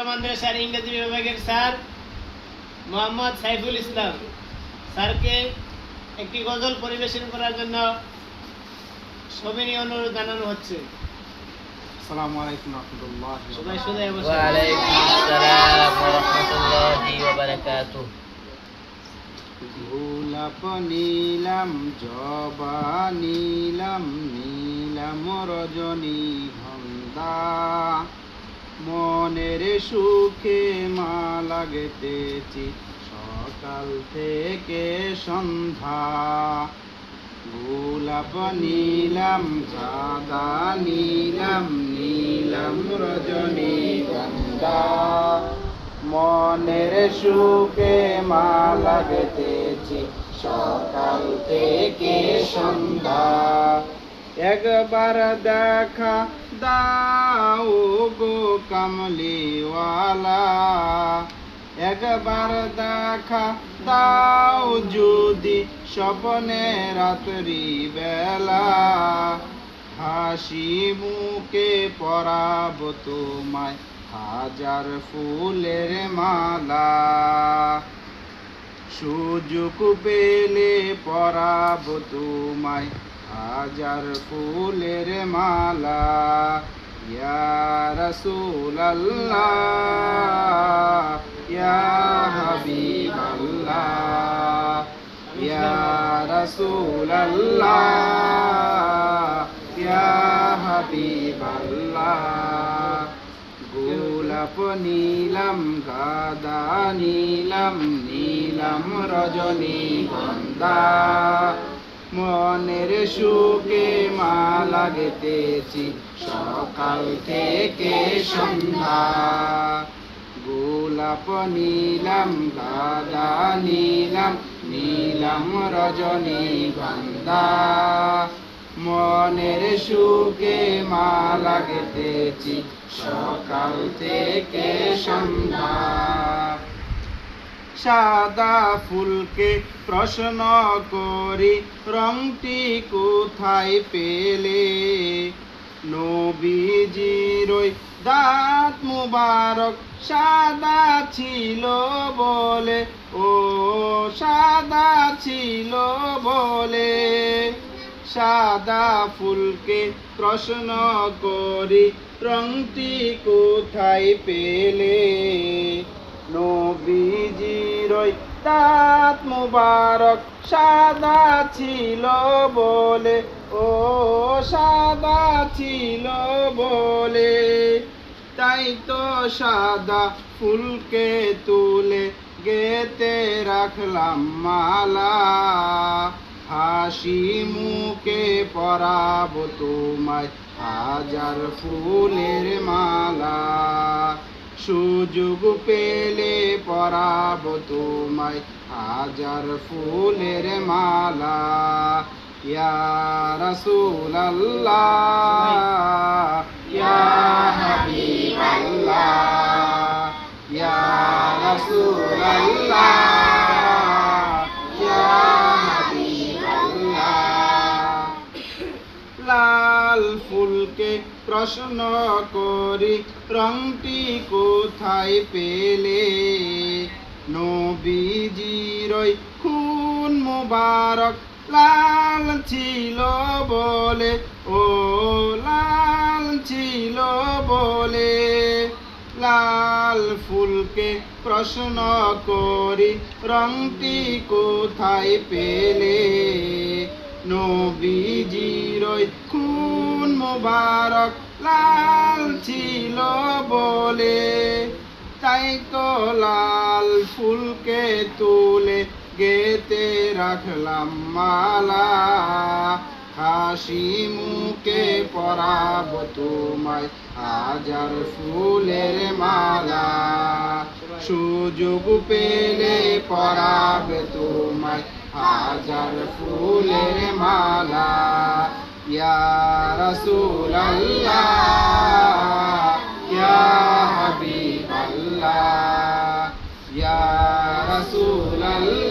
মাদ্রাসার ইংরেজি বিভাগের স্যার মোহাম্মদ সাইফুল ইসলাম স্যারকে একটি গজল পরিবেশন করার জন্য সবিনয় অনুরোধ জানানো হচ্ছে। আসসালামু আলাইকুম রাহমাতুল্লাহ। সবাই শুনে বসে। ওয়া আলাইকুম আসসালাম ওয়া রাহমাতুল্লাহি ওয়া বারাকাতুহু। গোলাপ নীলাম জবা নীলাম নীলাম রজনীগন্ধা, মনের সুখে মালা গেঁথেছি সকাল থেকে সন্ধ্যা। গোলাপ নীলাম সাদা নীলাম নীলাম রজনীগন্ধা, মনের সুখে মালা গেঁথেছি সকাল থেকে সন্ধ্যা। একবার দেখা দাও গো কামলিওয়ালা, একবার দেখা দাও যদি স্বপ্নে রাত্রি বেলা, হাসি মুখে পরাব তোমায় হাজার ফুলের মালা। সুযোগ পেলে পরাব তোমায় হাজার ফুলের মালা। ইয়া রাসূলাল্লাহ ইয়া হাবিবাল্লাহ ইয়া রাসূলাল্লাহ ইয়া হাবিবাল্লাহ। গোলাপ নীলাম গাদা নীলাম নীলাম রজনীগন্ধা, মনের সুখে মালা গেঁথেছি সকাল থেকে সন্ধ্যা। গোলাপ নীলাম গাদা নীলাম নীলাম রজনীগন্ধা, মনের সুখে মালা গেঁথেছি সকাল থেকে সন্ধ্যা। সাদা ফুলকে প্রশ্ন করি রংটি কোথায় পেলে, নবীজির ওই দাঁত মুবারক সাদা ছিল বলে, ও সাদা ছিল বলে। সাদা ফুলকে প্রশ্ন করি রংটি কোথায় পেলে, নবীজির ওই দাঁত মুবারক সাদা ছিল বলে, ও সাদা ছিল বলে। তাই তো সাদা ফুলকে তুলে গেঁথে রাখলাম মালা, হাসি মুখে পরাব তোমায় হাজার ফুলের মালা। সুযোগ পেলে পরাব তোমায় হাজার ফুলের মালা। ইয়া রাসূলাল্লাহ ইয়া হাবিবাল্লাহ ইয়া রাসূলাল্লাহ ইয়া হাবিবাল্লাহ। লাল ফুলকে প্রশ্ন করি রংটি কোথায় পেলে, নবীজির ওই খুন মুবারক লাল ছিল বলে, ও লাল ছিল বলে। লাল ফুলকে প্রশ্ন করি রংটি কোথায় পেলে, নবীজির ওই খুন মুবারক লাল ছিল বলে। তাই তো লাল ফুলকে তুলে গেঁথে রাখলাম মালা, হাসি মুখে পরাব তোমায় হাজার ফুলের মালা। সুযোগ পেলে পরাব তোমায় হাজার ফুলের মালা। ইয়া রাসূলাল্লাহ ইয়া হাবিবাল্লাহ ইয়া রাসূলাল্লাহ